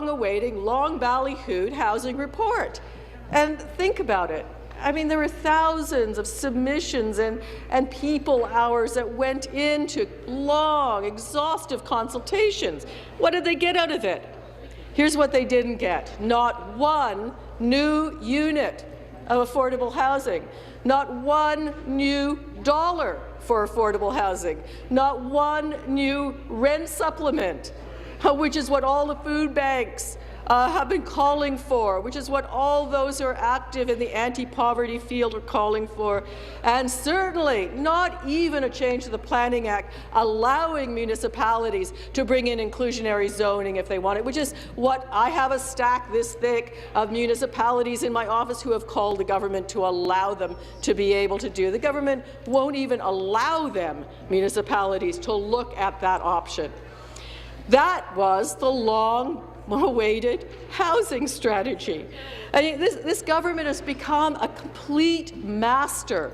long-awaiting, long-ballyhooed housing report. And think about it. I mean, there were thousands of submissions and people hours that went into long, exhaustive consultations. What did they get out of it? Here's what they didn't get. Not one new unit of affordable housing. Not one new dollar for affordable housing. Not one new rent supplement, which is what all the food banks have been calling for, which is what all those who are active in the anti-poverty field are calling for, and certainly not even a change to the Planning Act allowing municipalities to bring in inclusionary zoning if they want it, which is what I have a stack this thick of municipalities in my office who have called the government to allow them to be able to do. The government won't even allow them, municipalities, to look at that option. That was the long-awaited housing strategy. I mean, this government has become a complete master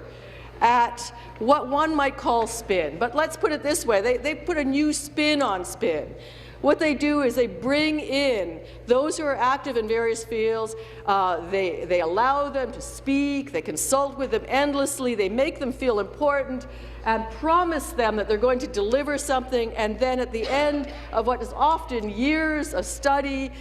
at what one might call spin. But let's put it this way. They put a new spin on spin. What they do is they bring in those who are active in various fields. They allow them to speak. They consult with them endlessly. They make them feel important and promise them that they're going to deliver something, and then at the end of what is often years of study,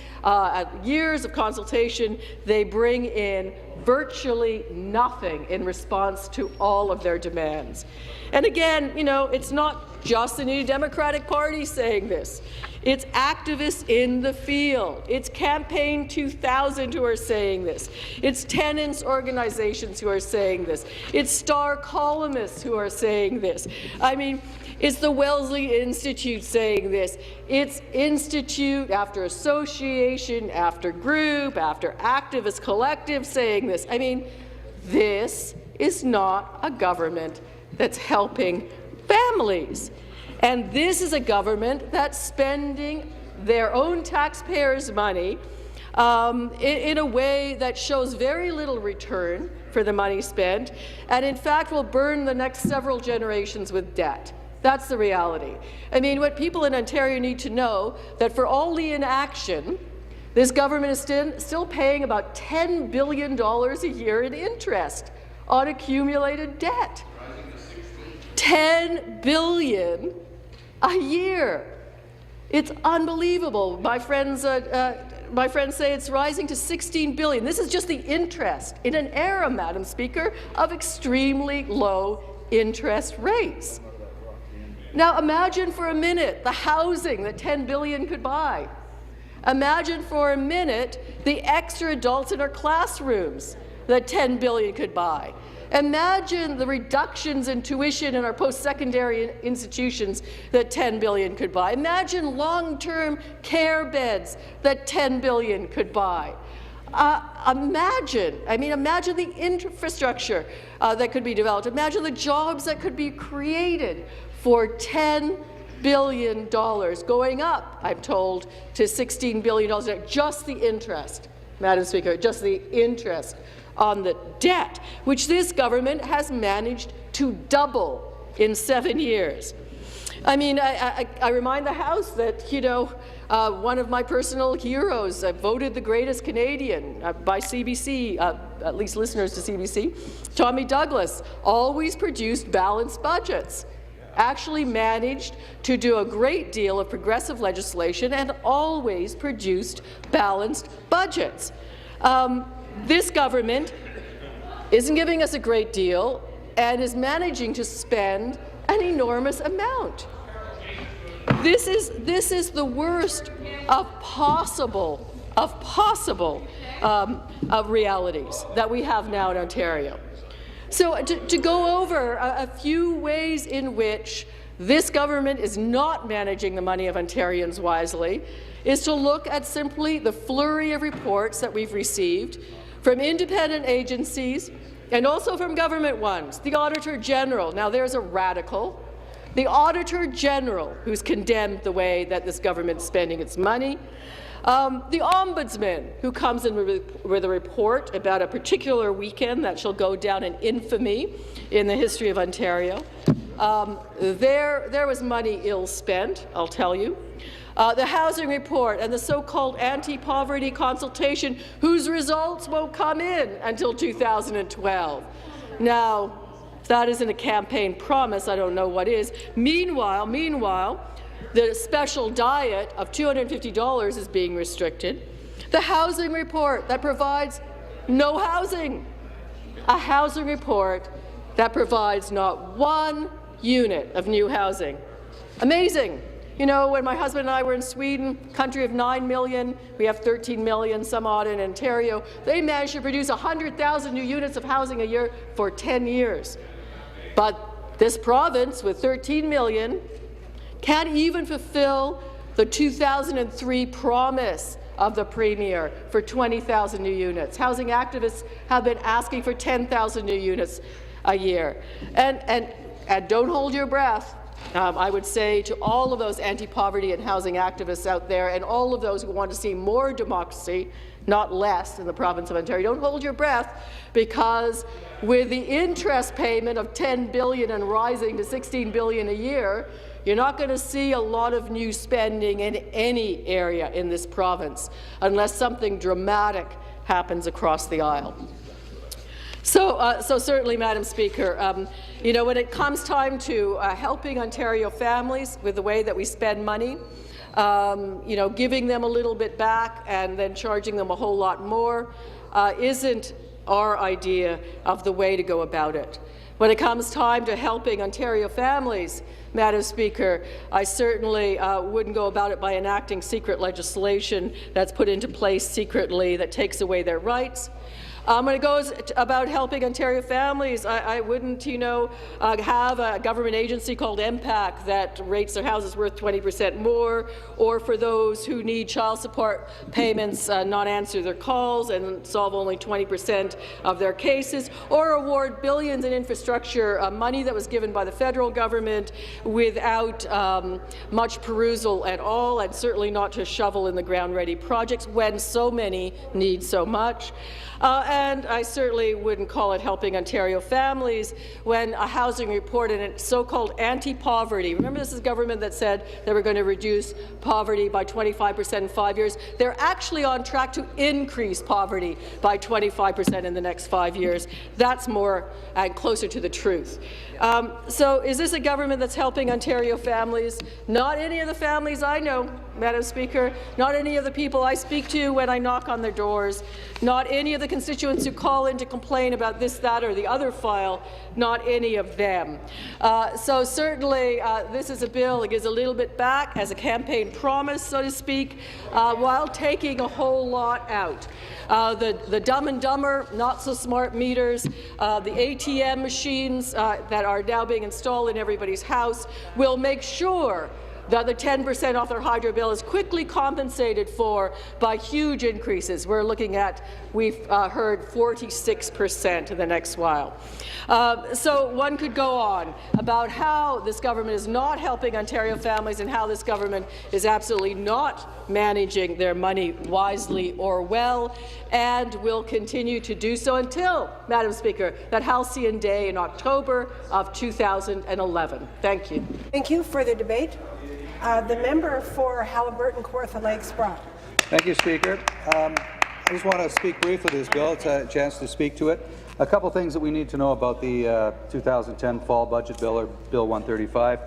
years of consultation, they bring in virtually nothing in response to all of their demands. And again, you know, it's not just the New Democratic Party saying this. It's activists in the field. It's Campaign 2000 who are saying this. It's tenants organizations who are saying this. It's star columnists who are saying this. I mean, it's the Wellesley Institute saying this. It's institute after association, after group, after activist collective saying this. I mean, this is not a government that's helping families. And this is a government that's spending their own taxpayers' money in a way that shows very little return for the money spent, and in fact will burn the next several generations with debt. That's the reality. I mean, what people in Ontario need to know, that for all the inaction, this government is still paying about $10 billion a year in interest on accumulated debt. $10 billion a year. It's unbelievable. My friends say it's rising to $16 billion. This is just the interest in an era, Madam Speaker, of extremely low interest rates. Now imagine for a minute the housing that $10 billion could buy. Imagine for a minute the extra adults in our classrooms that $10 billion could buy. Imagine the reductions in tuition in our post-secondary institutions that $10 billion could buy. Imagine long-term care beds that $10 billion could buy. Imagine the infrastructure that could be developed. Imagine the jobs that could be created for $10 billion, going up, I'm told, to $16 billion, just the interest, Madam Speaker, just the interest on the debt, which this government has managed to double in 7 years. I mean, I remind the House that, you know, one of my personal heroes, voted the greatest Canadian by CBC, at least listeners to CBC, Tommy Douglas, always produced balanced budgets, actually managed to do a great deal of progressive legislation and always produced balanced budgets. This government isn't giving us a great deal and is managing to spend an enormous amount. This is the worst of possible realities that we have now in Ontario. So to go over a few ways in which this government is not managing the money of Ontarians wisely is to look at simply the flurry of reports that we've received from independent agencies and also from government ones. The Auditor General, now there's a radical, the Auditor General who's condemned the way that this government is spending its money, the Ombudsman who comes in with a report about a particular weekend that shall go down in infamy in the history of Ontario. There was money ill spent, I'll tell you. The housing report and the so-called anti-poverty consultation, whose results won't come in until 2012. Now, if that isn't a campaign promise, I don't know what is. Meanwhile, the special diet of $250 is being restricted. The housing report that provides no housing. A housing report that provides not one unit of new housing. Amazing. You know, when my husband and I were in Sweden, country of 9 million, we have 13 million, some odd in Ontario, they managed to produce 100,000 new units of housing a year for 10 years. But this province, with 13 million, can't even fulfill the 2003 promise of the Premier for 20,000 new units. Housing activists have been asking for 10,000 new units a year. And don't hold your breath. I would say to all of those anti-poverty and housing activists out there and all of those who want to see more democracy, not less, in the province of Ontario, don't hold your breath, because with the interest payment of $10 billion and rising to $16 billion a year, you're not going to see a lot of new spending in any area in this province unless something dramatic happens across the aisle. So certainly, Madam Speaker, you know, when it comes time to helping Ontario families with the way that we spend money, you know, giving them a little bit back and then charging them a whole lot more isn't our idea of the way to go about it. When it comes time to helping Ontario families, Madam Speaker, I certainly wouldn't go about it by enacting secret legislation that's put into place secretly that takes away their rights. When it goes about helping Ontario families, I wouldn't, you know, have a government agency called MPAC that rates their houses worth 20% more, or for those who need child support payments not answer their calls and solve only 20% of their cases, or award billions in infrastructure money that was given by the federal government without much perusal at all, and certainly not to shovel in the ground-ready projects when so many need so much. And I certainly wouldn't call it helping Ontario families when a housing report and a so-called anti-poverty. Remember, this is a government that said they were going to reduce poverty by 25% in 5 years. They're actually on track to increase poverty by 25% in the next 5 years. That's more and closer to the truth. So is this a government that's helping Ontario families? Not any of the families I know, Madam Speaker, not any of the people I speak to when I knock on their doors, not any of the constituents who call in to complain about this, that, or the other file, not any of them. So certainly this is a bill that gives a little bit back as a campaign promise, so to speak, while taking a whole lot out. The Dumb and Dumber, not so smart meters, the ATM machines that are now being installed in everybody's house will make sure that the 10% off their hydro bill is quickly compensated for by huge increases. We're looking at, we've heard, 46% in the next while. So one could go on about how this government is not helping Ontario families and how this government is absolutely not managing their money wisely or well, and will continue to do so until, Madam Speaker, that halcyon day in October of 2011. Thank you. Thank you. Further debate? The member for Haliburton-Kawartha Lakes Broad. Thank you, Speaker. I just want to speak briefly to this bill. It's a chance to speak to it. A couple things that we need to know about the 2010 fall budget bill, or Bill 135.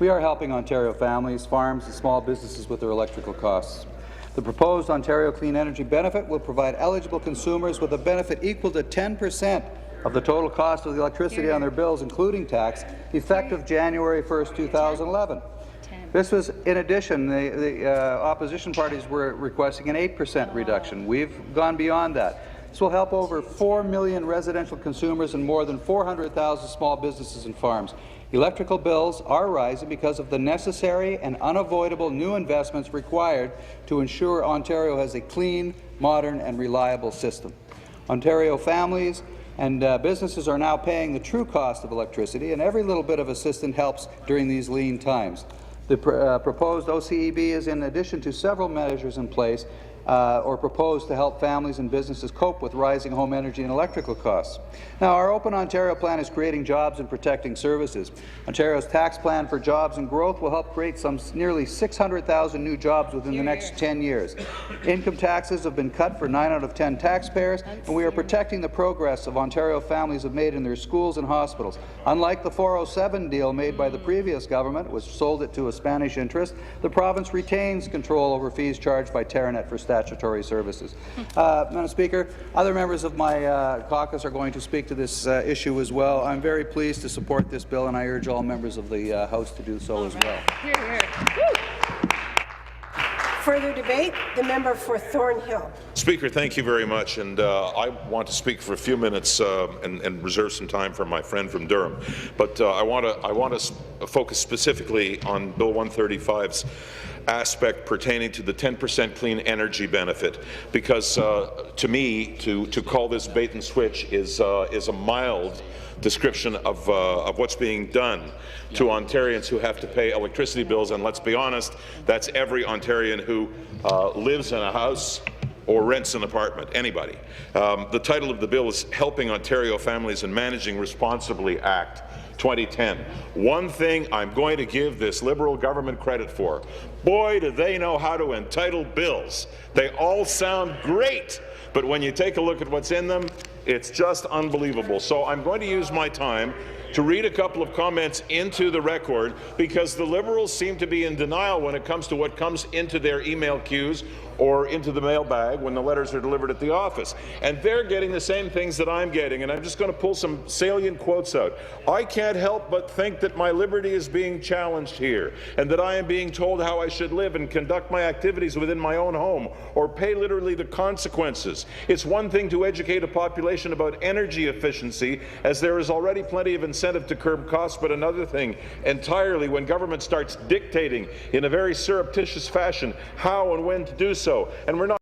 We are helping Ontario families, farms, and small businesses with their electrical costs. The proposed Ontario Clean Energy Benefit will provide eligible consumers with a benefit equal to 10% of the total cost of the electricity on their bills, including tax, effective January 1st, 2011. This was in addition. The opposition parties were requesting an 8% reduction. We've gone beyond that. This will help over 4 million residential consumers and more than 400,000 small businesses and farms. Electrical bills are rising because of the necessary and unavoidable new investments required to ensure Ontario has a clean, modern and reliable system. Ontario families and businesses are now paying the true cost of electricity, and every little bit of assistance helps during these lean times. The proposed OCEB is in addition to several measures in place or proposed to help families and businesses cope with rising home energy and electrical costs. Now, our Open Ontario plan is creating jobs and protecting services. Ontario's tax plan for jobs and growth will help create nearly 600,000 new jobs within the next 10 years. Income taxes have been cut for 9 out of 10 taxpayers, and we are protecting the progress of Ontario families have made in their schools and hospitals. Unlike the 407 deal made by the previous government, which sold it to a Spanish interest, the province retains control over fees charged by Terranet for statutory services. Madam Speaker, other members of my caucus are going to speak to this issue as well. I'm very pleased to support this bill, and I urge all members of the House to do so as well. Hear, hear. Further debate? The member for Thornhill. Speaker, thank you very much. And I want to speak for a few minutes and reserve some time for my friend from Durham. But I want to focus specifically on Bill 135's aspect pertaining to the 10% clean energy benefit, because to me, to call this bait and switch is a mild description of what's being done to Ontarians who have to pay electricity bills, and let's be honest, that's every Ontarian who lives in a house or rents an apartment, anybody. The title of the bill is Helping Ontario Families and Managing Responsibly Act 2010. One thing I'm going to give this Liberal government credit for, boy, do they know how to entitle bills. They all sound great, but when you take a look at what's in them, it's just unbelievable. So I'm going to use my time to read a couple of comments into the record, because the Liberals seem to be in denial when it comes to what comes into their email queues or into the mailbag when the letters are delivered at the office. And they're getting the same things that I'm getting, and I'm just going to pull some salient quotes out. I can't help but think that my liberty is being challenged here, and that I am being told how I should live and conduct my activities within my own home, or pay literally the consequences. It's one thing to educate a population about energy efficiency, as there is already plenty of incentive to curb costs, but another thing entirely when government starts dictating in a very surreptitious fashion how and when to do so. And we're not